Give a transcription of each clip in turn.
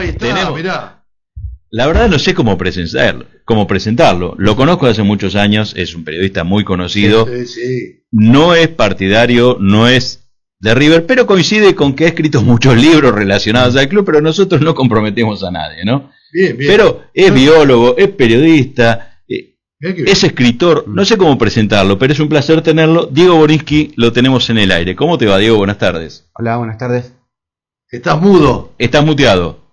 Ahí está, mirá. La verdad no sé cómo presentarlo. Lo conozco hace muchos años, es un periodista muy conocido. Sí. No es partidario, no es de River, pero coincide con que ha escrito muchos libros relacionados al club, pero nosotros no comprometemos a nadie, ¿no? Bien. Pero es biólogo, es periodista, es escritor, no sé cómo presentarlo, pero es un placer tenerlo. Diego Borinsky lo tenemos en el aire. ¿Cómo te va, Diego? Buenas tardes. Hola, buenas tardes. Estás mudo. Estás muteado.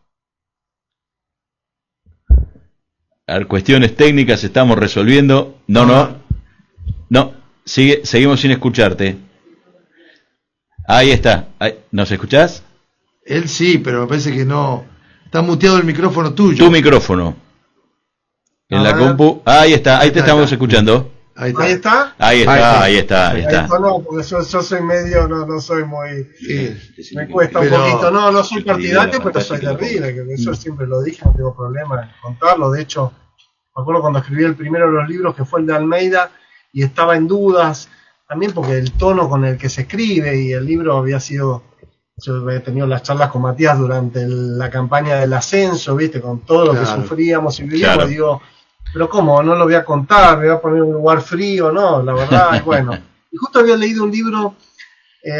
A ver, cuestiones técnicas estamos resolviendo. No, seguimos sin escucharte. Ahí está. ¿Nos escuchás? Él sí, pero me parece que no. Está muteado el micrófono tuyo. Tu micrófono. En la compu. Ahí está, ahí te estamos escuchando. Ahí está. ¿Ahí está? Ahí está. No, porque yo soy medio, no soy muy... me cuesta un poquito. No soy partidario, pero soy de River, que eso siempre lo dije, no tengo problema en contarlo. De hecho, me acuerdo cuando escribí el primero de los libros, que fue el de Almeida, y estaba en dudas, también porque el tono con el que se escribe, y el libro había sido... Yo he tenido las charlas con Matías durante la campaña del ascenso, ¿viste? Con todo lo que sufríamos y vivíamos, digo... Pero ¿cómo? No lo voy a contar, me voy a poner en un lugar frío, no, la verdad, y bueno. Y justo había leído un libro,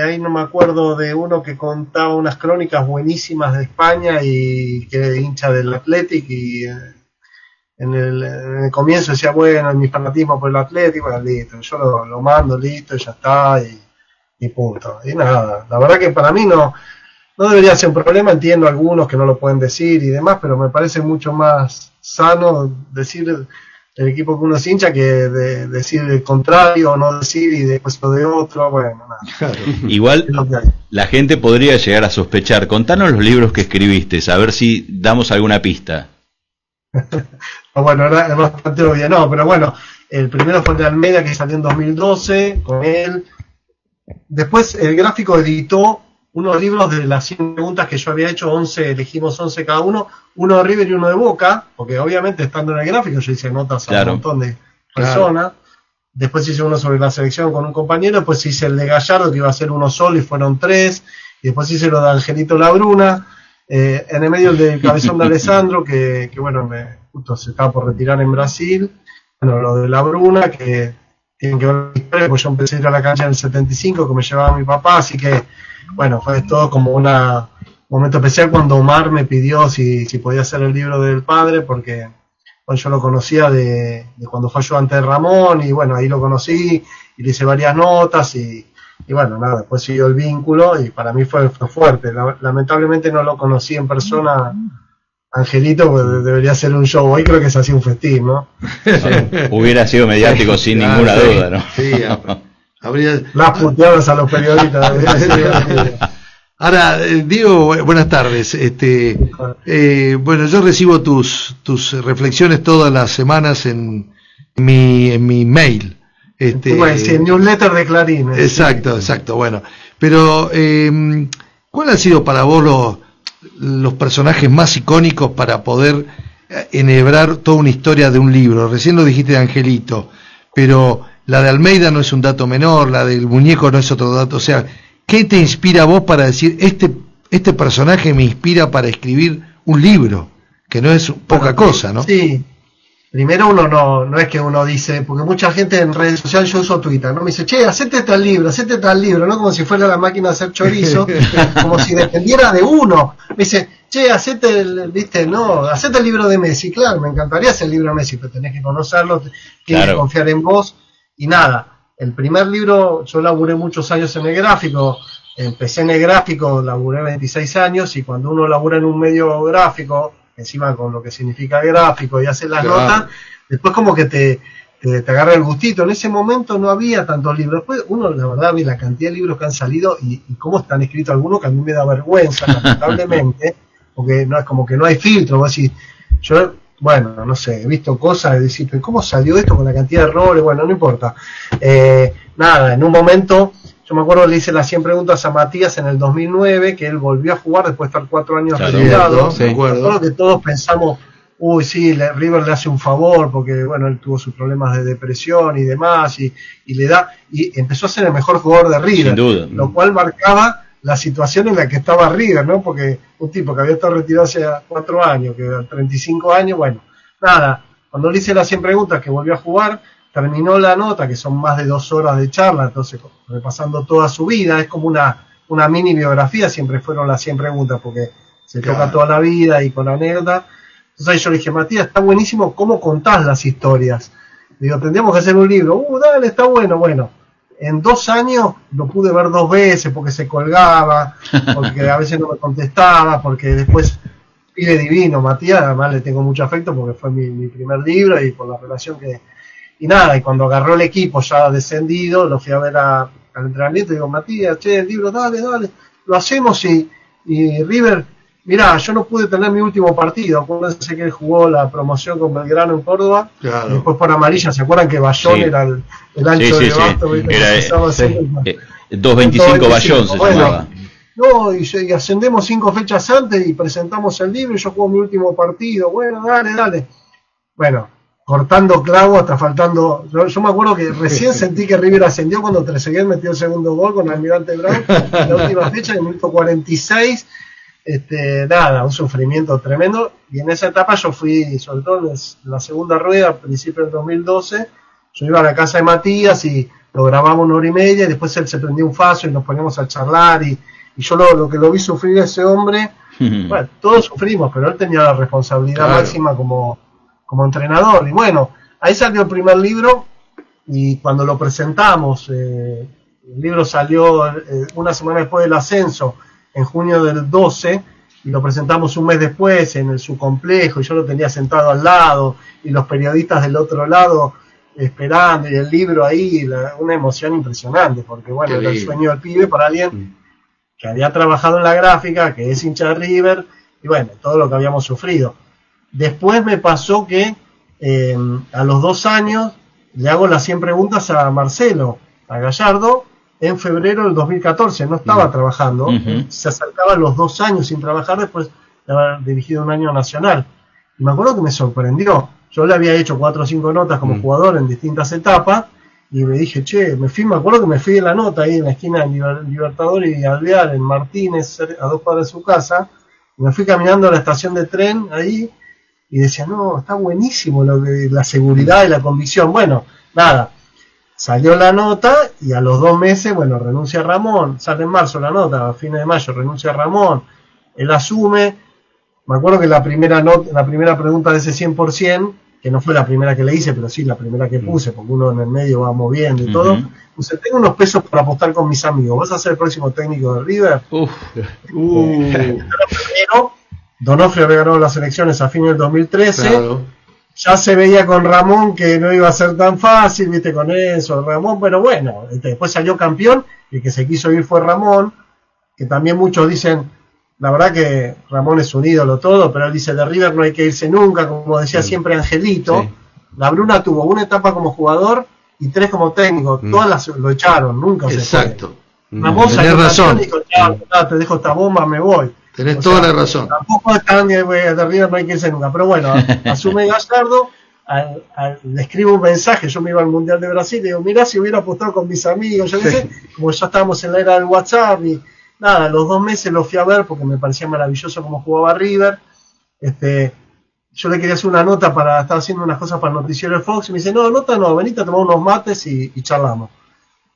ahí no me acuerdo, de uno que contaba unas crónicas buenísimas de España y que era hincha del Athletic y en el comienzo decía, bueno, en mi fanatismo por el Athletic, bueno, listo, yo lo mando, listo, ya está, y punto. Y nada, la verdad que para mí no debería ser un problema, entiendo algunos que no lo pueden decir y demás, pero me parece mucho más sano decir el equipo que uno es hincha que decir el contrario o no decir y después lo de otro, bueno, nada. Claro. Igual la gente podría llegar a sospechar. Contanos los libros que escribiste, a ver si damos alguna pista. Bueno, era bastante obvio, no, pero bueno, el primero fue el de Almeida, que salió en 2012 con él. Después el gráfico editó unos libros de las 100 preguntas que yo había hecho, 11, elegimos 11 cada uno de River y uno de Boca, porque obviamente estando en el gráfico yo hice notas a un montón de personas. Después hice uno sobre la selección con un compañero, después hice el de Gallardo, que iba a ser uno solo y fueron 3, y después hice lo de Angelito Labruna, en el medio el del Cabezón de Alessandro, que bueno, justo se estaba por retirar en Brasil, bueno, lo de Labruna, que tienen que ver con la historia, porque yo empecé a ir a la cancha en el 75, que me llevaba mi papá, así que bueno, fue todo como un momento especial cuando Omar me pidió si podía hacer el libro del padre, porque bueno, yo lo conocía de cuando fue ayudante de Ramón, y bueno, ahí lo conocí, y le hice varias notas, y bueno, nada, después siguió el vínculo, y para mí fue fuerte. Lamentablemente no lo conocí en persona, Angelito, pues debería ser un show, hoy creo que es así un festín, ¿no? Hubiera sido mediático sin ninguna duda, ¿no? Sí, habría las puteadas a los periodistas. Ahora, Diego, buenas tardes. Bueno, yo recibo tus reflexiones todas las semanas en mi mail. El newsletter de Clarín. Exacto. Bueno, pero ¿cuál han sido para vos los personajes más icónicos para poder enhebrar toda una historia de un libro? Recién lo dijiste de Angelito, pero la de Almeida no es un dato menor, la del muñeco no es otro dato. O sea, ¿qué te inspira a vos para decir, este personaje me inspira para escribir un libro? Que no es poca cosa, ¿no? Sí. Primero uno no es que uno dice, porque mucha gente en redes sociales, yo uso Twitter, ¿no? Me dice, che, hacete tal libro, ¿no? Como si fuera la máquina de hacer chorizo, como si dependiera de uno. Me dice, che, hacete el libro de Messi. Claro, me encantaría hacer el libro de Messi, pero tenés que conocerlo, tienes que confiar en vos. Y nada, el primer libro, yo laburé muchos años en el gráfico, empecé en el gráfico, laburé 26 años, y cuando uno labura en un medio gráfico, encima con lo que significa el gráfico y hace las notas, después como que te agarra el gustito. En ese momento no había tantos libros, después uno la verdad ve la cantidad de libros que han salido y cómo están escritos algunos, que a mí me da vergüenza, lamentablemente, porque no es como que no hay filtro. Vos decís, yo, bueno, no sé, he visto cosas de decir, ¿cómo salió esto con la cantidad de errores? Bueno, no importa. Nada, en un momento, yo me acuerdo, le hice las 100 preguntas a Matías en el 2009, que él volvió a jugar después de estar 4 años retirado. Sí, me acuerdo que todos pensamos, uy, sí, River le hace un favor, porque bueno, él tuvo sus problemas de depresión y demás, y le da, y empezó a ser el mejor jugador de River, sin duda, lo cual marcaba la situación en la que estaba River, ¿no? Porque un tipo que había estado retirado hace 4 años, que a 35 años, bueno, nada, cuando le hice las 100 preguntas que volvió a jugar, terminó la nota, que son más de 2 horas de charla, entonces repasando toda su vida, es como una mini biografía, siempre fueron las 100 preguntas, porque se toca toda la vida y con anécdota. Entonces ahí yo le dije, Matías, está buenísimo cómo contás las historias. Digo, tendríamos que hacer un libro. Dale, está bueno, bueno. En 2 años lo pude ver 2 veces porque se colgaba, porque a veces no me contestaba, porque después, pibe divino, Matías, además le tengo mucho afecto porque fue mi primer libro y por la relación que... Y nada, y cuando agarró el equipo ya descendido, lo fui a ver al entrenamiento y digo, Matías, che, el libro, dale, lo hacemos y River, mirá, yo no pude tener mi último partido, acuérdense que él jugó la promoción con Belgrano en Córdoba, claro. Y después por amarilla, ¿se acuerdan que Bayón era el ancho de Basto? Era 2.25 Bayón se llamaba. No, y ascendemos 5 fechas antes y presentamos el libro y yo juego mi último partido, bueno, dale. Bueno, cortando clavo hasta faltando. Yo me acuerdo que recién sentí que River ascendió cuando Trezeguet metió el segundo gol con Almirante Brown en la última fecha, en el minuto 46. Nada, un sufrimiento tremendo. Y en esa etapa yo fui, sobre todo en la segunda rueda, a principios del 2012, yo iba a la casa de Matías y lo grabamos 1 hora y media, y después él se prendió un faso y nos poníamos a charlar. Y yo lo que lo vi sufrir a ese hombre, bueno, todos sufrimos, pero él tenía la responsabilidad máxima como entrenador. Y bueno, ahí salió el primer libro y cuando lo presentamos, el libro salió una semana después del ascenso, en junio del 12, y lo presentamos un mes después en su complejo, y yo lo tenía sentado al lado, y los periodistas del otro lado esperando, y el libro ahí, una emoción impresionante, porque bueno, era el sueño del pibe para alguien que había trabajado en la gráfica, que es hincha de River, y bueno, todo lo que habíamos sufrido. Después me pasó que a los 2 años le hago las 100 preguntas a Marcelo, a Gallardo, en febrero del 2014, no estaba trabajando, se acercaba a los 2 años sin trabajar después de haber dirigido un año nacional. Y me acuerdo que me sorprendió, yo le había hecho 4 o 5 notas como jugador en distintas etapas, y me dije, me acuerdo que me fui de la nota ahí en la esquina de Libertador y Alvear, en Martínez, a 2 cuadras de su casa, y me fui caminando a la estación de tren ahí, y decía, no, está buenísimo la seguridad y la convicción. Bueno, nada, salió la nota y a los 2 meses, bueno, renuncia Ramón, sale en marzo la nota, a fines de mayo renuncia Ramón, él asume. Me acuerdo que la primera pregunta de ese 100%, que no fue la primera que le hice, pero sí la primera que puse, porque uno en el medio va moviendo y todo, puse, tengo unos pesos para apostar con mis amigos, ¿vas a ser el próximo técnico de River? Pero Donofrio había ganado las elecciones a fines del 2013, claro. Ya se veía con Ramón que no iba a ser tan fácil, viste, con eso, Ramón, pero bueno, después salió campeón, y el que se quiso ir fue Ramón, que también muchos dicen, la verdad que Ramón es un ídolo todo, pero él dice, de River no hay que irse nunca, como decía siempre Angelito. La Bruna tuvo una etapa como jugador y 3 como técnico, todas lo echaron, nunca se fue. Exacto. Ramón tenés razón. Dijo, te dejo esta bomba, me voy. Tenés toda la razón. Tampoco están de River no hay que irse nunca, pero bueno, asume Gallardo, le escribo un mensaje, yo me iba al Mundial de Brasil, le digo, mirá si hubiera apostado con mis amigos, yo qué sé, como ya estábamos en la era del WhatsApp, y nada, a los 2 meses lo fui a ver porque me parecía maravilloso cómo jugaba River. Yo le quería hacer una nota estaba haciendo unas cosas para el noticiero de Fox, y me dice, no, nota no, venite a tomar unos mates y charlamos.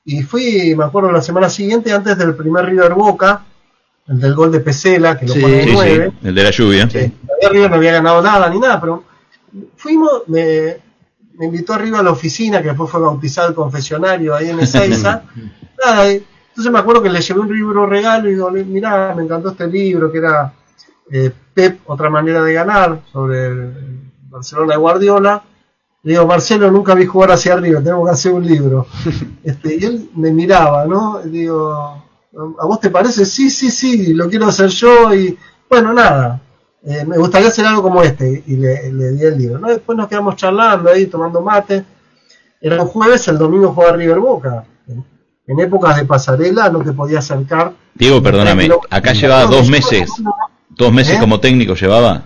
Y fui, me acuerdo, la semana siguiente, antes del primer River Boca, el del gol de Pesela, que lo pone en 9. El de la lluvia. River no había ganado nada ni nada, pero fuimos, me invitó arriba a la oficina, que después fue bautizado el confesionario ahí en Ezeiza. Nada, entonces me acuerdo que le llevé un libro regalo y digo, mirá, me encantó este libro, que era Pep, otra manera de ganar, sobre el Barcelona de Guardiola. Le digo, Marcelo, nunca vi jugar hacia arriba, tenemos que hacer un libro. Y él me miraba, ¿no? Y digo, ¿a vos te parece? Sí, lo quiero hacer yo. Y bueno, nada, me gustaría hacer algo como este. Y le di el libro, ¿no? Después nos quedamos charlando ahí, tomando mate. Era un jueves, el domingo jugaba River Boca. En épocas de pasarela no te podía acercar. Diego, perdóname, acá llevaba 2 meses. 2 meses como técnico llevaba.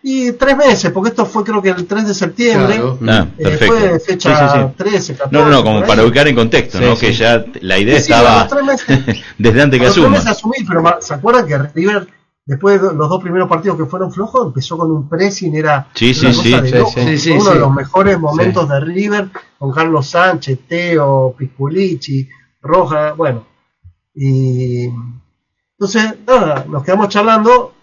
Y 3 meses, porque esto fue creo que el 3 de septiembre. Claro. Fue fecha 13, 14. No, como para ubicar en contexto, ¿no? Que ya la idea estaba desde antes que asuma. Asumí, pero ¿se acuerdan que River, después de los 2 primeros partidos que fueron flojos, empezó con un pressing, era uno de los mejores momentos de River, con Carlos Sánchez, Teo, Pisculichi, Roja, bueno. Y entonces, nada, nos quedamos charlando,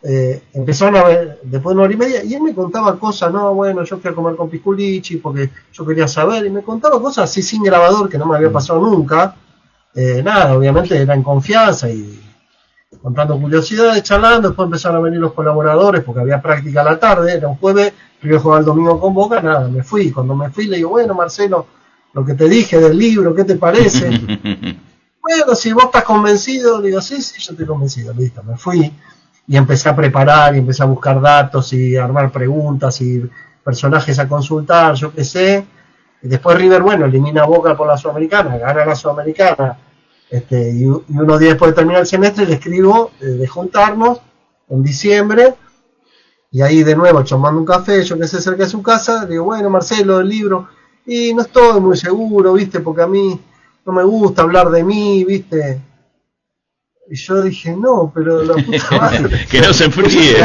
empezaron a ver, después de 1 hora y media, y él me contaba cosas, no, bueno, yo fui a comer con Pisculichi porque yo quería saber, y me contaba cosas así sin grabador que no me había pasado nunca, nada, obviamente era en confianza y contando curiosidades, charlando, después empezaron a venir los colaboradores porque había práctica a la tarde, era un jueves, River jugaba el domingo con Boca, nada, me fui, cuando me fui le digo, bueno, Marcelo, lo que te dije del libro, ¿qué te parece? Bueno, si vos estás convencido, le digo, sí, yo estoy convencido, listo, me fui y empecé a preparar y empecé a buscar datos y a armar preguntas y personajes a consultar, yo qué sé. Y después River, bueno, elimina a Boca por la Sudamericana, gana la Sudamericana, y unos días después de terminar el semestre le escribo de juntarnos en diciembre, y ahí de nuevo tomando un café, yo que sé, cerca de su casa, le digo, bueno, Marcelo, el libro, y no estoy muy seguro, viste, porque a mí no me gusta hablar de mí, ¿viste? Y yo dije, no, pero la puta madre. Que no se enfríe.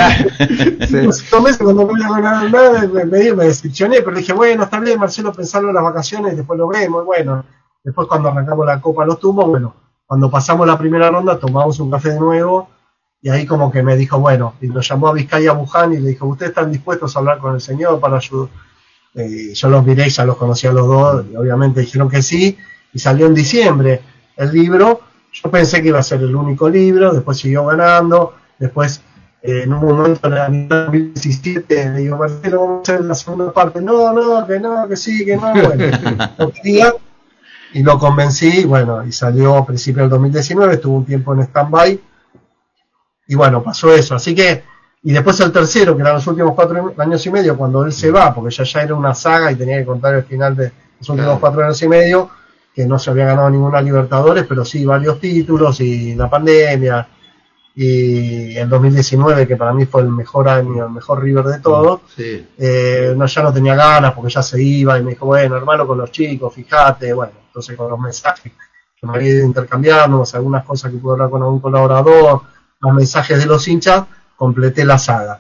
Cuando no voy a ganar nada, me decepcioné, pero dije, bueno, está bien, Marcelo, pensarlo en las vacaciones y después lo vemos. Y bueno, después cuando arrancamos la Copa Los Tumbos, bueno, cuando pasamos la primera ronda, tomamos un café de nuevo, y ahí como que me dijo, bueno, y lo llamó a Vizcaya Buján y le dijo, ¿ustedes están dispuestos a hablar con el señor para ayudar? Yo los miré, ya los conocía a los dos, y obviamente dijeron que sí. Y salió en diciembre el libro. Yo pensé que iba a ser el único libro, después siguió ganando, después en un momento en la mitad de 2017 le digo, Marcelo, vamos a hacer la segunda parte, que sí, que no, bueno, no quería, y lo convencí, bueno, y salió a principios del 2019, estuvo un tiempo en stand-by, y bueno, pasó eso, así que, y después el tercero, que eran los últimos 4 años y medio, cuando él se va, porque ya era una saga y tenía que contar el final de los últimos 4 años y medio, que no se había ganado ninguna Libertadores, pero sí varios títulos, y la pandemia, y el 2019, que para mí fue el mejor año, el mejor River de todo, ya no tenía ganas, porque ya se iba, y me dijo, bueno, hermano, con los chicos, fíjate, bueno, entonces con los mensajes que me había ido intercambiando, algunas cosas que pude hablar con algún colaborador, los mensajes de los hinchas, completé la saga.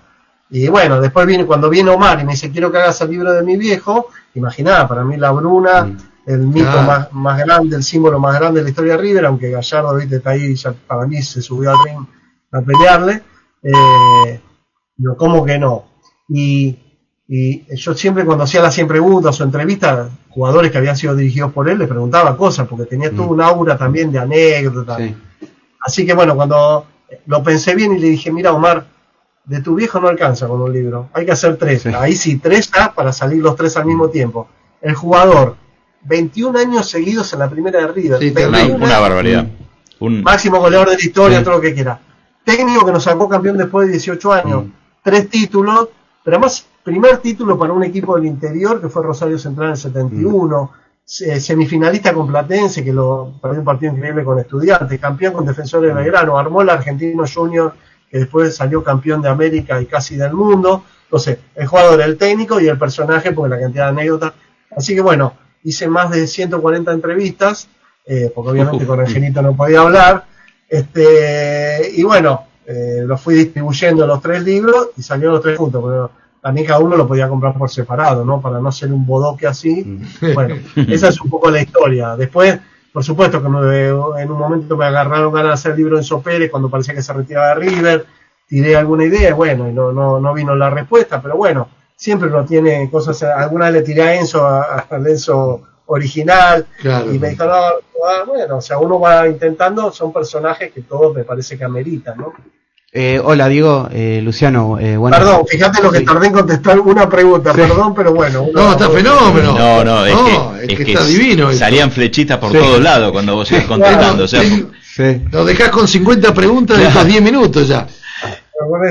Y bueno, después cuando viene Omar y me dice, quiero que hagas el libro de mi viejo, imaginá, para mí la Bruna, el mito más grande, el símbolo más grande de la historia de River, aunque Gallardo, viste, está ahí, ya para mí se subió al ring a pelearle, digo, ¿cómo que no? Y yo siempre, cuando hacía las 100 preguntas o entrevistas, jugadores que habían sido dirigidos por él, le preguntaba cosas, porque tenía todo un aura también de anécdota. Así que bueno, cuando lo pensé bien y le dije, mira, Omar, de tu viejo no alcanza con un libro, hay que hacer 3, ahí sí, 3 ya para salir los 3 al mismo tiempo. El jugador, 21 años seguidos en la primera de River. Una barbaridad. Máximo goleador de la historia, todo lo que quiera. Técnico que nos sacó campeón después de 18 años. 3 títulos, pero además, primer título para un equipo del interior, que fue Rosario Central en el 71. Semifinalista con Platense, que perdió un partido increíble con Estudiantes. Campeón con Defensores de Belgrano. Armó el Argentino Junior, que después salió campeón de América y casi del mundo. Entonces, el jugador, el técnico y el personaje, porque la cantidad de anécdotas. Así que bueno, hice más de 140 entrevistas, porque obviamente con Angelito no podía hablar, y bueno, los fui distribuyendo los 3 libros y salieron los 3 juntos, pero también cada uno lo podía comprar por separado, ¿no? Para no ser un bodoque así. Bueno, esa es un poco la historia. Después, por supuesto que en un momento me agarraron ganas de hacer el libro de Enzo Pérez cuando parecía que se retiraba de River, tiré alguna idea, bueno, y no vino la respuesta, pero bueno, siempre uno tiene cosas. Alguna vez le tiré a Enzo, al Enzo original, claro, y me dijo, bueno, o sea, uno va intentando, son personajes que todos me parece que ameritan, ¿no? Hola, Diego, Luciano, bueno. Perdón, fíjate lo que tardé en contestar una pregunta, perdón, pero bueno. No, está fenómeno. No, es que está divino. Salían flechitas por todos lados cuando vos ibas contestando, o sea, nos dejás con 50 preguntas de estos 10 minutos ya.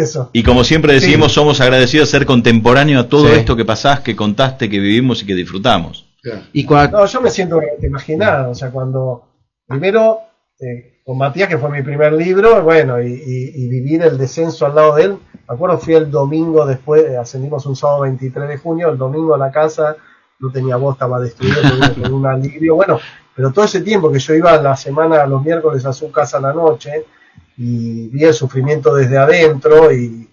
Eso. Y como siempre decimos, somos agradecidos de ser contemporáneo a todo esto que pasás, que contaste, que vivimos y que disfrutamos. Y yo me siento imaginado, o sea, cuando primero con Matías, que fue mi primer libro, bueno, y vivir el descenso al lado de él. Me acuerdo, fui el domingo después, ascendimos un sábado 23 de junio, el domingo a la casa, no tenía voz, estaba destruido, con un alivio, bueno, pero todo ese tiempo que yo iba a la semana, los miércoles a su casa a la noche, y vi el sufrimiento desde adentro, y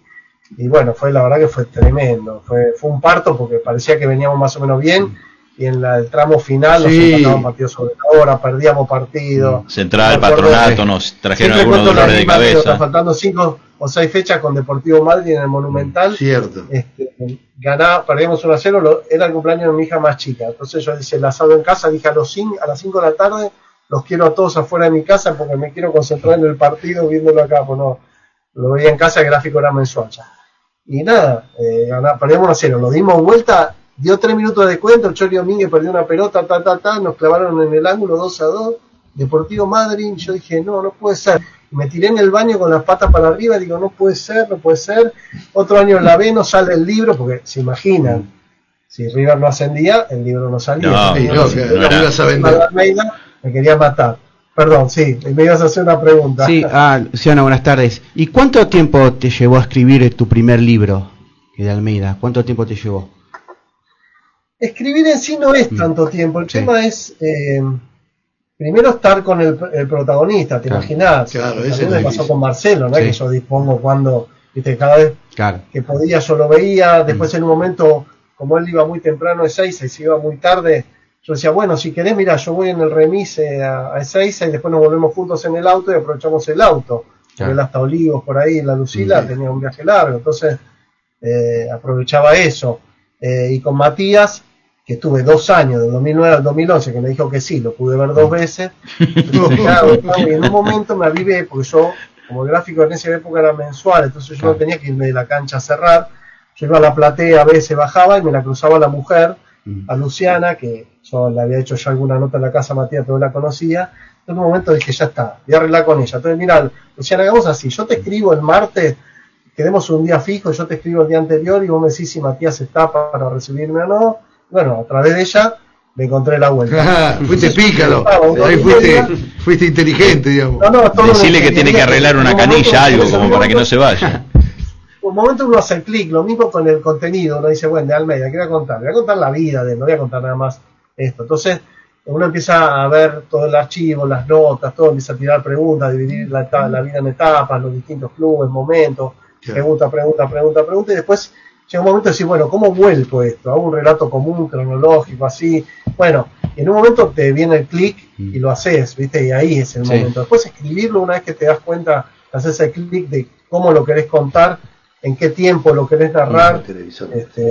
bueno, la verdad que fue tremendo, fue un parto porque parecía que veníamos más o menos bien, y en el tramo final nos empataban partidos sobre la hora, perdíamos partidos. Central, Patronato, nos trajeron algunos dolores de cabeza. Faltando 5 o 6 fechas con Deportivo Madrid en el Monumental. Cierto. Perdíamos 1-0, era el cumpleaños de mi hija más chica. Entonces yo hice el asado en casa, dije a las 5 de la tarde, los quiero a todos afuera de mi casa porque me quiero concentrar en el partido viéndolo acá, pues no, lo veía en casa, el gráfico era mensual ya. Y nada, perdíamos 1-0, lo dimos vuelta. Dio 3 minutos de cuenta, el Chori Domínguez perdió una pelota, nos clavaron en el ángulo 2-2, Deportivo Madrid. Yo dije, no puede ser. Me tiré en el baño con las patas para arriba, digo, no puede ser. Otro año en la B no sale el libro, porque se imaginan, si River no ascendía, el libro no salía. Me quería matar. Perdón, sí, me ibas a hacer una pregunta. Sí, Luciano, buenas tardes. ¿Y cuánto tiempo te llevó a escribir tu primer libro de Almeida? ¿Cuánto tiempo te llevó? Escribir en sí no es tanto tiempo, el tema es primero estar con el protagonista, te imaginás. Claro, eso me pasó con Marcelo, ¿no? Que yo dispongo cuando, viste, cada vez que podía yo lo veía, después en un momento, como él iba muy temprano a Ezeiza y se iba muy tarde, yo decía, bueno, si querés, mira, yo voy en el remis a Ezeiza y después nos volvemos juntos en el auto y aprovechamos el auto. Él hasta Olivos por ahí, en la Lucila, tenía un viaje largo, entonces aprovechaba eso. Y con Matías, que estuve 2 años, del 2009 al 2011, que me dijo que sí, lo pude ver 2 veces, y en un momento me avivé, porque yo, como el gráfico en esa época era mensual, entonces yo no tenía que irme de la cancha a cerrar, yo iba a la platea, a veces bajaba y me la cruzaba la mujer, a Luciana, que yo le había hecho ya alguna nota en la casa a Matías, pero la conocía. En un momento dije, ya está, voy a arreglar con ella. Entonces, mira, Luciana, hagamos así, yo te escribo el martes, quedemos un día fijo, yo te escribo el día anterior y vos me decís si Matías está para recibirme o no. Bueno, a través de ella me encontré la vuelta. Fuiste pícaro, ahí fuiste inteligente, digamos. Decirle que tiene que arreglar una canilla, algo, como para que no se vaya. Un momento uno hace el clic, lo mismo con el contenido, uno dice, bueno, de Almeida, ¿qué voy a contar? Voy a contar la vida de él, no voy a contar nada más esto. Entonces, uno empieza a ver todo el archivo, las notas, todo, empieza a tirar preguntas, dividir la vida en etapas, los distintos clubes, momentos, pregunta, y después llega un momento de decir, bueno, ¿cómo vuelco esto? Hago un relato común, cronológico, así. Bueno, en un momento te viene el clic y lo haces, ¿viste? Y ahí es el momento. Después escribirlo, una vez que te das cuenta, haces el clic de cómo lo querés contar, en qué tiempo lo querés narrar,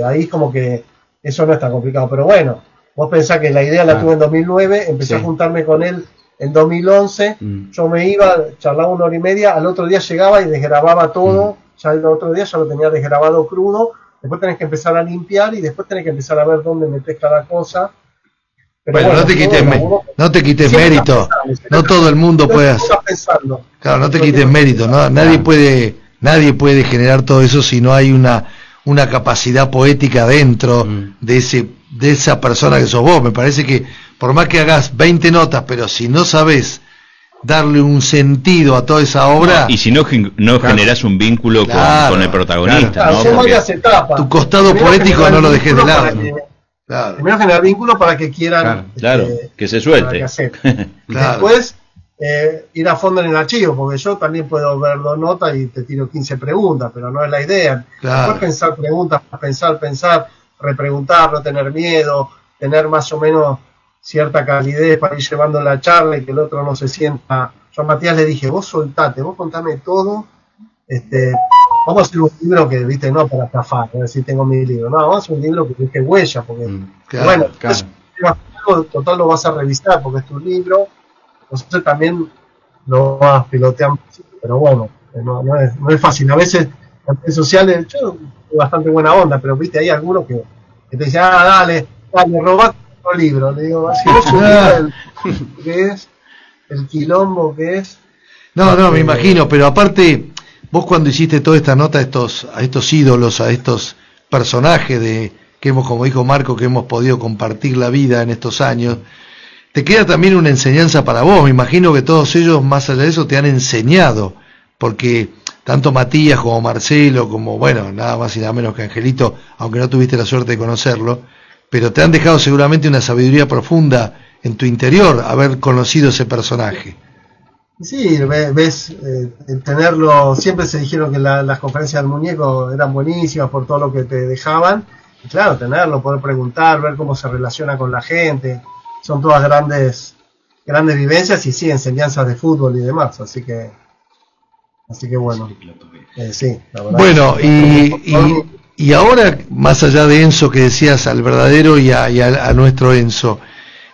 ahí es como que eso no es tan complicado. Pero bueno, vos pensás que la idea la tuve en 2009, empecé a juntarme con él en 2011, yo me iba, charlaba 1 hora y media, al otro día llegaba y desgrababa todo, ya el otro día ya lo tenía desgrabado crudo, después tenés que empezar a limpiar y después tenés que empezar a ver dónde metés cada cosa. Pero bueno, no te quites mérito, no todo el mundo puede hacer. Claro, no te quites mérito, ¿no? Nadie puede generar todo eso si no hay una capacidad poética dentro de esa persona que sos vos. Me parece que por más que hagas 20 notas, pero si no sabes darle un sentido a toda esa obra, y si no generás un vínculo con el protagonista, ¿no? Son varias etapas. Tu costado poético no lo dejes de lado. Primero generar vínculo para que quieran que se suelte. Después ir a fondo en el archivo, porque yo también puedo ver 2 notas y te tiro 15 preguntas, pero no es la idea. Después pensar preguntas, pensar, repreguntar, no tener miedo, tener más o menos cierta calidez para ir llevando la charla y que el otro no se sienta. Yo a Matías le dije, vos soltate, vos contame todo, vamos a hacer un libro que, viste, no para estafar, es decir, tengo mi libro, no, vamos a hacer un libro que deje huella, porque, total lo vas a revisar, porque es tu libro, entonces también lo vas piloteando, pero bueno, no es fácil, a veces en redes sociales, yo tengo bastante buena onda, pero viste, hay algunos que te dicen, dale, robá otro libro, le digo, así es un libro que es, el quilombo que es. No, me imagino, pero aparte, vos cuando hiciste toda esta nota a estos ídolos, a estos personajes que hemos, como dijo Marco, que hemos podido compartir la vida en estos años, te queda también una enseñanza para vos. Me imagino que todos ellos, más allá de eso, te han enseñado, porque tanto Matías como Marcelo, como, bueno, nada más y nada menos que Angelito, aunque no tuviste la suerte de conocerlo, pero te han dejado seguramente una sabiduría profunda en tu interior, haber conocido ese personaje. Sí, ves, tenerlo, siempre se dijeron que las conferencias del muñeco eran buenísimas por todo lo que te dejaban, y claro, tenerlo, poder preguntar, ver cómo se relaciona con la gente, son todas grandes vivencias y sí, enseñanzas de fútbol y demás, así que bueno, sí, la verdad. Bueno, y ahora, más allá de Enzo que decías, al verdadero y a nuestro Enzo,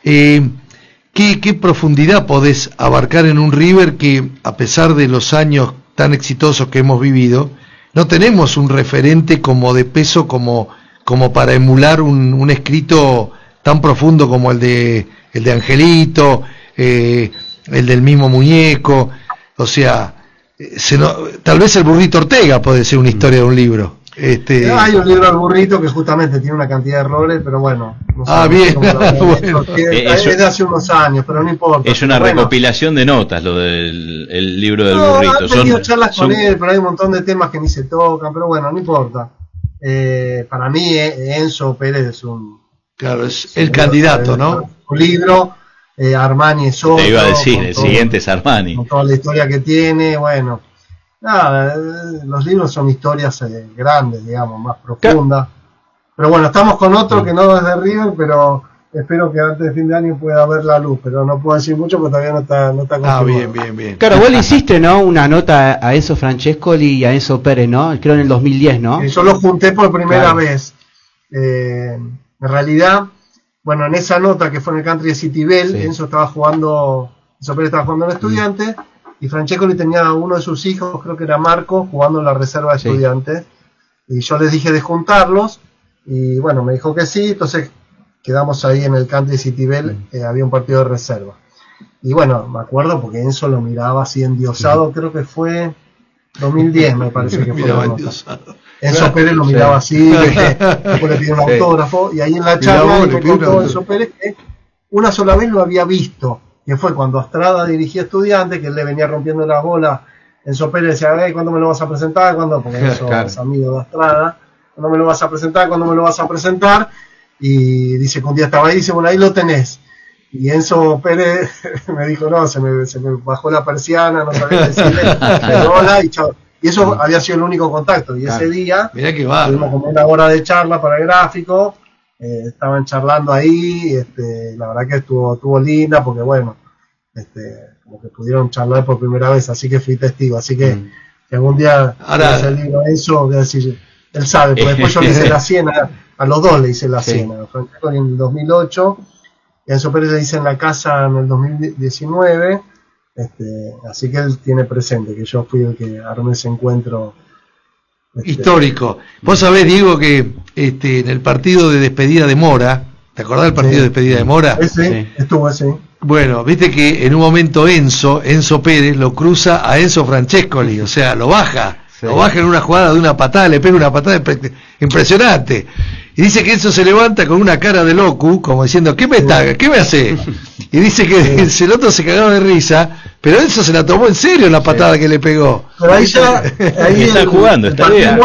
¿qué profundidad podés abarcar en un River que, a pesar de los años tan exitosos que hemos vivido, no tenemos un referente como de peso como para emular un escrito tan profundo como el de Angelito, el del mismo muñeco? O sea, tal vez el Burrito Ortega puede ser una historia de un libro. Hay un libro del Burrito que justamente tiene una cantidad de errores, pero bueno. No bien. Bueno. Es de hace unos años, pero no importa. Es una recopilación de notas lo del el libro del Burrito. He tenido charlas con él, pero hay un montón de temas que ni se tocan, pero bueno, no importa. Para mí, Enzo Pérez es un... Claro, es el candidato, ¿no? Un libro, Armani es otro. Te iba a decir, el siguiente es Armani. Con toda la historia que tiene, bueno... Nada, los libros son historias grandes, digamos, más profundas. Pero bueno, estamos con otro que no es de River, pero espero que antes de fin de año pueda ver la luz. Pero no puedo decir mucho porque todavía no está confirmado. Bien. Claro, vos le hiciste, ¿no? Una nota a Enzo Francescoli y a Enzo Pérez, ¿no? Creo en el 2010, ¿no? Yo los junté por primera vez. En realidad, bueno, en esa nota que fue en el country de Citibel, Enzo Pérez estaba jugando en Estudiantes. Y Francescoli tenía uno de sus hijos, creo que era Marco, jugando en la reserva de Estudiantes. Y yo les dije de juntarlos. Y bueno, me dijo que sí. Entonces quedamos ahí en el country Citibel. Había un partido de reserva. Y bueno, me acuerdo porque Enzo lo miraba así endiosado. Creo que fue 2010, me parece que fue. Enzo Pérez lo miraba así. Después le pidió un autógrafo. Y ahí en la charla me contó Enzo Pérez que una sola vez lo había visto, que fue cuando Astrada dirigía Estudiantes, que él le venía rompiendo las bolas. Enzo Pérez decía, ¿cuándo me lo vas a presentar? ¿Cuándo? Porque Enzo es amigo de Astrada. ¿Cuándo me lo vas a presentar? ¿Cuándo me lo vas a presentar? Y dice que un día estaba ahí y dice, bueno, ahí lo tenés. Y Enzo Pérez me dijo, no, se me bajó la persiana, no sabía decirle, hola, y chao. Y eso había sido el único contacto. Y ese día tuvimos como una hora de charla para el gráfico. Estaban charlando ahí, la verdad que estuvo linda, porque bueno, como que pudieron charlar por primera vez, así que fui testigo, así que si algún día hace el libro eso, voy a decir, él sabe, porque después yo le hice la Siena, a los dos le hice la Siena, a Francesco en el 2008, y a Enzo Pérez le hice en la casa en el 2019, así que él tiene presente que yo fui el que armé ese encuentro histórico. Vos sabés, Diego, que en el partido de despedida de Mora, ¿te acordás del partido de despedida de Mora? Estuvo ese. Bueno, viste que en un momento Enzo Pérez lo cruza a Enzo Francescoli, o sea, lo baja en una jugada de una patada, le pega una patada impresionante. Y dice que Enzo se levanta con una cara de loco, como diciendo, ¿qué me hace? Y dice que el otro se cagaba de risa, pero Enzo se la tomó en serio la patada que le pegó. Pero ahí está jugando, está bien.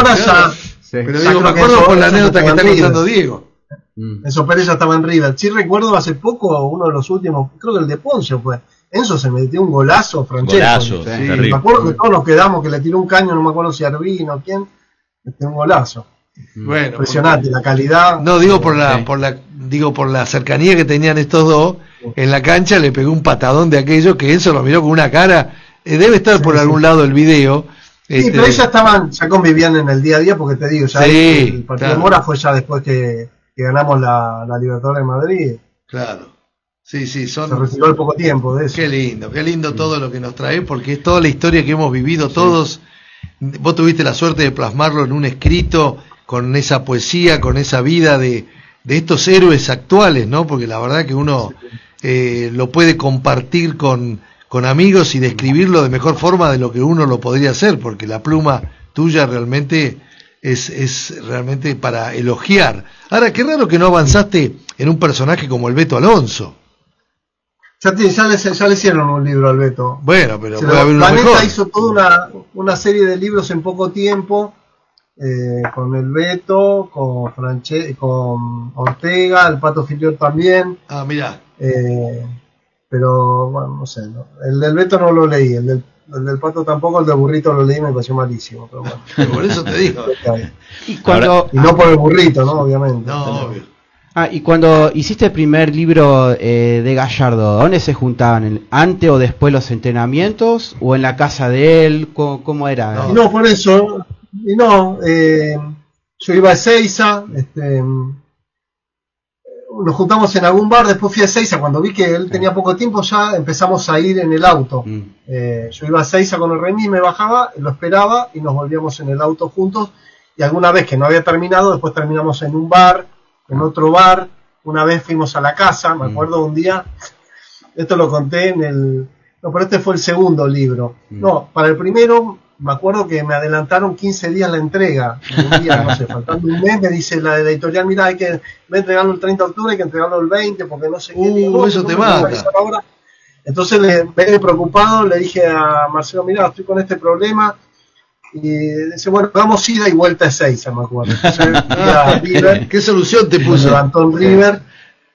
Pero digo, me acuerdo con la anécdota que está contando Diego. Enzo Pérez ya estaba en River. Sí recuerdo hace poco, uno de los últimos, creo que el de Ponce fue. Enzo se metió un golazo, Francesco. Me acuerdo que todos nos quedamos, que le tiró un caño, no me acuerdo si Arvino o quién, un golazo. Bueno, impresionante, la calidad. No, digo por la cercanía que tenían estos dos en la cancha, le pegó un patadón de aquello que Enzo lo miró con una cara. Debe estar por algún lado el video. Sí, pero ellos ya convivían en el día a día, porque te digo, ya el partido de Mora fue ya después que ganamos la Libertadores de Madrid. Claro. Sí, se retiró al poco tiempo de eso. Qué lindo todo lo que nos trae, porque es toda la historia que hemos vivido todos. Vos tuviste la suerte de plasmarlo en un escrito, con esa poesía, con esa vida de estos héroes actuales, ¿no? Porque la verdad que uno lo puede compartir con amigos y describirlo de mejor forma de lo que uno lo podría hacer, porque la pluma tuya realmente es realmente para elogiar. Ahora, qué raro que no avanzaste en un personaje como el Beto Alonso. Ya le hicieron un libro al Beto. Bueno, pero puede haber uno Planeta mejor. hizo toda una serie de libros en poco tiempo, con el Beto, con Ortega, el Pato Filiol también. Ah, mirá. Pero bueno, no sé, ¿no? El del Beto no lo leí, el del Pato tampoco, el del Burrito lo leí y me pareció malísimo, pero bueno. Por eso te digo. Y no por el burrito, ¿no? Obviamente. No, obvio. Y cuando hiciste el primer libro de Gallardo, ¿dónde se juntaban? ¿Antes o después los entrenamientos? ¿O en la casa de él? ¿Cómo era? No, por eso. Y no, yo iba a Ezeiza, nos juntamos en algún bar, después fui a Ezeiza, cuando vi que él tenía poco tiempo ya empezamos a ir en el auto. Yo iba a Ezeiza con el remis, me bajaba, lo esperaba y nos volvíamos en el auto juntos, y alguna vez que no había terminado, después terminamos en un bar, en otro bar, una vez fuimos a la casa, me acuerdo un día, esto lo conté no, pero este fue el segundo libro. No, para el primero me acuerdo que me adelantaron 15 días la entrega. Un día, no sé, faltando un mes, me dice la editorial, mira, hay que entregarlo el 30 de octubre, hay que entregarlo el 20, porque no sé qué. Digo, eso te mata. Entonces, medio preocupado, le dije a Marcelo, mira, estoy con este problema. Y dice, bueno, vamos ida y vuelta a Ezeiza, me acuerdo. Entonces, River, ¿qué solución te puso? Levantó en River,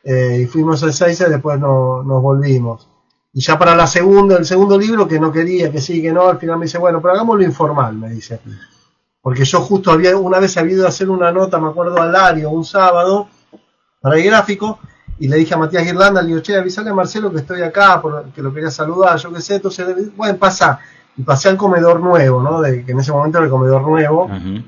y fuimos a Ezeiza y después nos volvimos. Y ya para el segundo libro, que no quería, que sí, que no, al final me dice, bueno, pero hagámoslo informal, me dice. Porque yo justo una vez había ido a hacer una nota, me acuerdo, al Lario, un sábado, para el gráfico, y le dije a Matías Guirlanda, le digo, che, avisale a Marcelo que estoy acá, que lo quería saludar, yo qué sé, entonces, bueno, pasa. Y pasé al comedor nuevo, ¿no? Que en ese momento era el comedor nuevo. Uh-huh.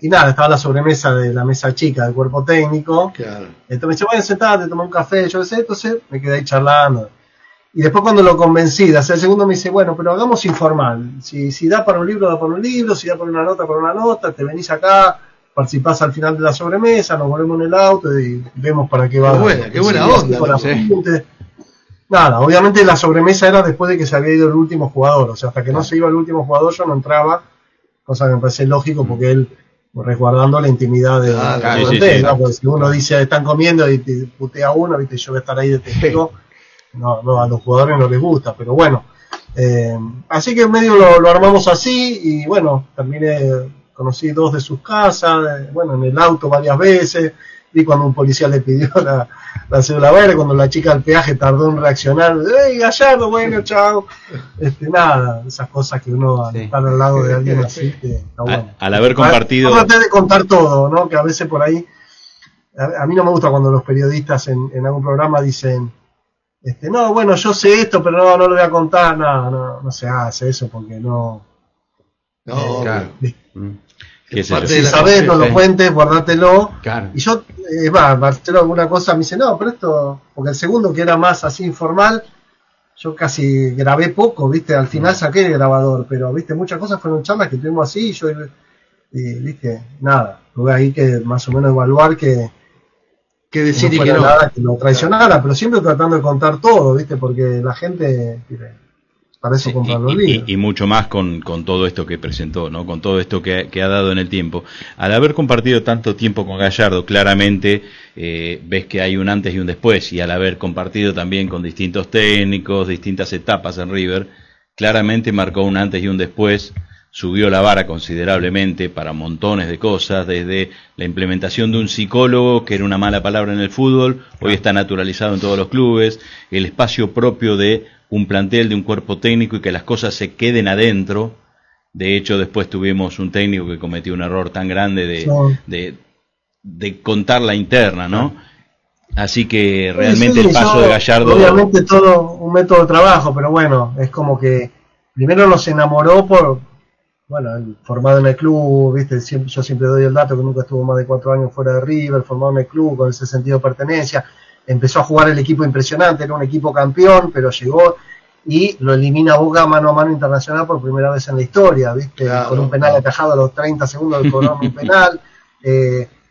Y nada, estaba la sobremesa de la mesa chica del cuerpo técnico. Claro. Entonces me dice, bueno, sentate, tomé un café, yo qué sé, entonces me quedé ahí charlando. Y después cuando lo convencí de hacer el segundo me dice, bueno, pero hagamos informal. Si da para un libro, da para un libro, si da para una nota, te venís acá, participás al final de la sobremesa, nos volvemos en el auto y vemos para qué va. Qué buena onda. Nada, obviamente la sobremesa era después de que se había ido el último jugador, o sea, hasta que no se iba el último jugador yo no entraba, cosa que me parece lógico porque él resguardando la intimidad de sí. ¿no? Porque si uno dice están comiendo y te putea uno, viste, yo voy a estar ahí de testigo, no, a los jugadores no les gusta, pero bueno, así que en medio lo armamos así y bueno, conocí 2 de sus casas, bueno, en el auto varias veces, vi cuando un policía le pidió la cédula verde, cuando la chica del peaje tardó en reaccionar, ¡hey, Gallardo, bueno, chao! Nada, esas cosas que uno al estar al lado de alguien así, que está bueno. Al haber compartido... Traté de contar todo, ¿no? Que a veces por ahí, a mí no me gusta cuando los periodistas en algún programa dicen, no, bueno, yo sé esto, pero no lo voy a contar, no se hace eso porque no... No, claro. Si sabés, no lo cuentes, guardátelo. Claro. Y yo, Marcelo alguna cosa me dice, no, pero esto, porque el segundo que era más así informal, yo casi grabé poco, viste, al final saqué el grabador, pero viste, muchas cosas fueron charlas que tuvimos así, y viste, nada, tuve ahí que más o menos evaluar que decir no y que no. Nada que lo traicionara, pero siempre tratando de contar todo, viste, porque la gente... Para eso comprar los libros. Y mucho más con todo esto que presentó, ¿no? Con todo esto que ha dado en el tiempo. Al haber compartido tanto tiempo con Gallardo, claramente ves que hay un antes y un después, y al haber compartido también con distintos técnicos, distintas etapas en River, claramente marcó un antes y un después, subió la vara considerablemente para montones de cosas, desde la implementación de un psicólogo, que era una mala palabra en el fútbol, hoy está naturalizado en todos los clubes, el espacio propio de un plantel, de un cuerpo técnico y que las cosas se queden adentro. De hecho, después tuvimos un técnico que cometió un error tan grande de contar la interna, ¿no? Así que realmente el paso de Gallardo... Obviamente todo un método de trabajo, pero bueno, es como que primero nos enamoró el formado en el club, ¿viste? Yo siempre doy el dato que nunca estuvo más de 4 años fuera de River, formado en el club con ese sentido de pertenencia. Empezó a jugar el equipo impresionante, era un equipo campeón, pero llegó y lo elimina Boca mano a mano internacional por primera vez en la historia, ¿viste? Claro, con un penal atajado a los 30 segundos del programa, un penal,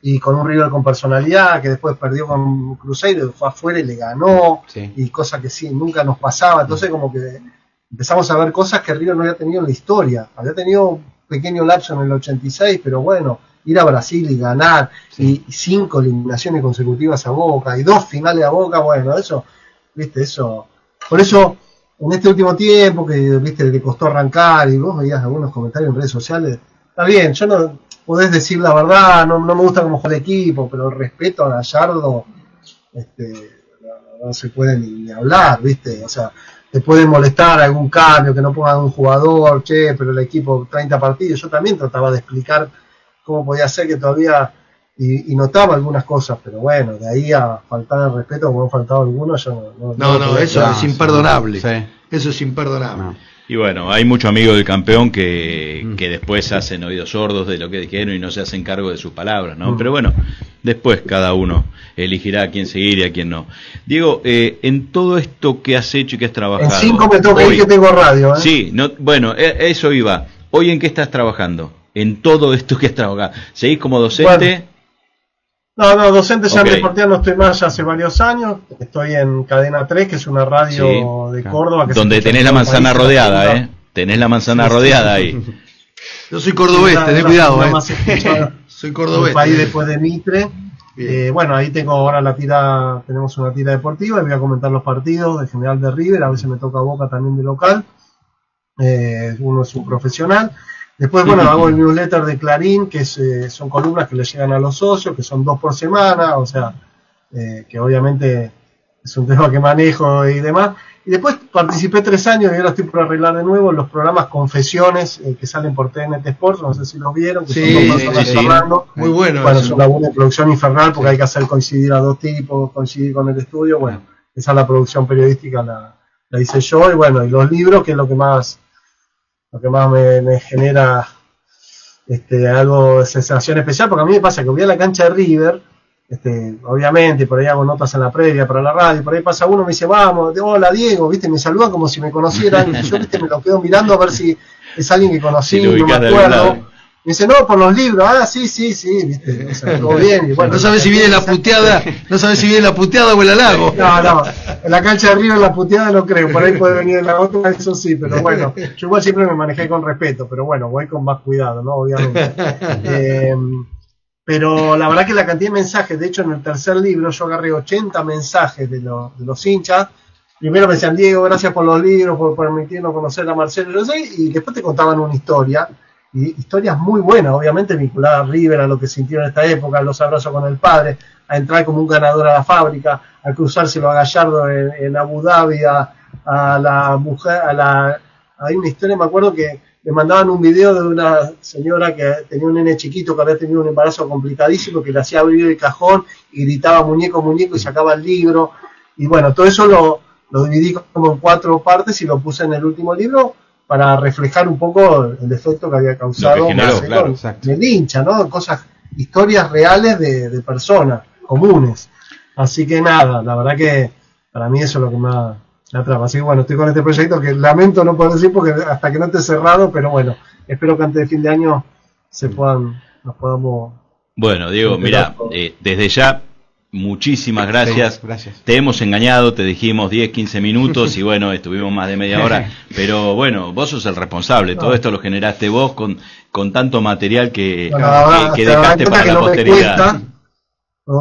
y con un River con personalidad, que después perdió con Cruzeiro, fue afuera y le ganó, y cosa que sí, nunca nos pasaba. Entonces como que empezamos a ver cosas que River no había tenido en la historia. Había tenido un pequeño lapso en el 86, pero bueno, ir a Brasil y ganar, y 5 eliminaciones consecutivas a Boca, y 2 finales a Boca, bueno, eso viste, eso. Por eso, en este último tiempo, que viste, le costó arrancar, y vos veías algunos comentarios en redes sociales, está bien, yo no podés decir la verdad, no me gusta cómo juega el equipo, pero respeto a Gallardo, no se puede ni hablar, viste, o sea, te puede molestar algún cambio, que no pongan un jugador, pero el equipo 30 partidos, yo también trataba de explicar cómo podía ser que todavía, y notaba algunas cosas, pero bueno, de ahí a faltar el respeto, como han faltado algunos, yo no, eso es imperdonable, sí. Eso es imperdonable. No. Y bueno, hay muchos amigos del campeón que después hacen oídos sordos de lo que dijeron y no se hacen cargo de sus palabras, ¿no? Pero bueno, después cada uno elegirá a quién seguir y a quién no. Diego, en todo esto que has hecho y que has trabajado... En 5 me toca ir que tengo radio, ¿eh? Sí, bueno, eso iba. ¿Hoy en qué estás trabajando? En todo esto que has trabajado. ¿Seguís como docente? Bueno, no, docente ya en Deportiva no estoy más, ya hace varios años. Estoy en Cadena 3, que es una radio de Córdoba. Que donde tenés la manzana rodeada, ¿eh? Tenés la manzana rodeada ahí. Yo soy cordobés, tenés cuidado, Soy cordobés. País después de Mitre. Bueno, ahí tengo ahora tenemos una tira deportiva y voy a comentar los partidos de General de River, a veces me toca Boca también de local. Uno es un profesional. Después, bueno, hago el newsletter de Clarín, que son columnas que le llegan a los socios, que son 2 por semana, o sea, que obviamente es un tema que manejo y demás. Y después participé 3 años y ahora estoy por arreglar de nuevo los programas Confesiones que salen por TNT Sports, no sé si los vieron, que son 2 personas charlando. Muy bueno. Bueno, es una buena producción infernal porque hay que hacer coincidir a 2 tipos, coincidir con el estudio. Bueno, esa es la producción periodística, la hice yo. Y bueno, y los libros, que es lo que más me genera algo de sensación especial, porque a mí me pasa que voy a la cancha de River, obviamente, por ahí hago notas en la previa para la radio, por ahí pasa uno, me dice, vamos, hola Diego, viste, me saludan como si me conocieran, y yo, viste, me lo quedo mirando a ver si es alguien que conocí, si no me acuerdo. Me dice, no, por los libros, sí, viste, o sea, todo bien. Y bueno, no sabes si viene la puteada, o el halago. No, en la cancha de River la puteada no creo, por ahí puede venir la otra, eso sí, pero bueno, yo igual siempre me manejé con respeto, pero bueno, voy con más cuidado, ¿no? Obviamente. Pero la verdad que la cantidad de mensajes, de hecho en el tercer libro yo agarré 80 mensajes de los hinchas. Primero me decían, Diego, gracias por los libros, por permitirnos conocer a Marcelo, y después te contaban una historia. Y historias muy buenas, obviamente vinculadas a River, a lo que sintieron en esta época, a los abrazos con el padre, a entrar como un ganador a la fábrica, a cruzárselo a Gallardo en Abu Dhabi, a la mujer, hay una historia, me acuerdo que me mandaban un video de una señora que tenía un nene chiquito que había tenido un embarazo complicadísimo, que le hacía abrir el cajón y gritaba muñeco, muñeco, y sacaba el libro, y bueno, todo eso lo dividí como en 4 partes y lo puse en el último libro, para reflejar un poco el efecto que había causado el hincha, ¿no? Historias reales de personas comunes. Así que nada, la verdad que para mí eso es lo que más me atrapa. Así que bueno, estoy con este proyecto que lamento no poder decir porque hasta que no esté cerrado, pero bueno, espero que antes de fin de año nos podamos... Bueno, Diego, mira, desde ya... Muchísimas gracias. Sí, gracias. Te hemos engañado, te dijimos 10, 15 minutos y bueno, estuvimos más de media hora. Pero bueno, vos sos el responsable. Todo esto lo generaste vos con tanto material que dejaste para la posteridad.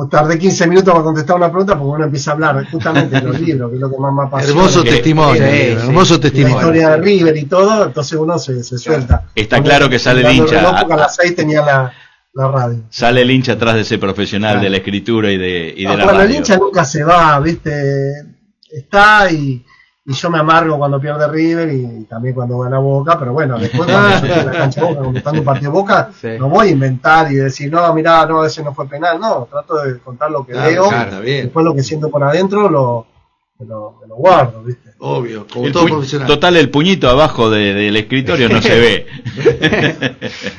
Tardé 15 minutos para contestar una pregunta porque uno empieza a hablar justamente de los libros, que es lo que más me apasiona. Hermoso testimonio. Hermoso testimonio. La historia de River y todo, entonces uno se suelta. Está claro que sale el hincha. A las 6 tenía la radio. Sale el hincha atrás de ese profesional de la escritura y de la radio. El hincha nunca se va, ¿viste? Está y yo me amargo cuando pierde River y también cuando gana Boca, pero bueno, después cuando yo estoy en la cancha de Boca, comentando un partido de Boca, no voy a inventar y decir, no, mirá, no, ese no fue penal, no, trato de contar lo que veo, después lo que siento por adentro me lo guardo, ¿viste? Obvio, como todo profesional. Total, el puñito abajo del escritorio no se ve.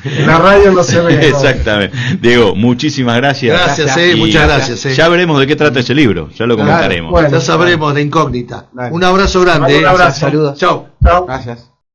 En la radio no se ve. Exactamente. Diego, muchísimas gracias. Gracias, muchas gracias. Ya veremos de qué trata ese libro, ya lo comentaremos. Bueno, ya sabremos la incógnita. Un abrazo grande. Un abrazo. Saludos. Chao. Chao. Gracias.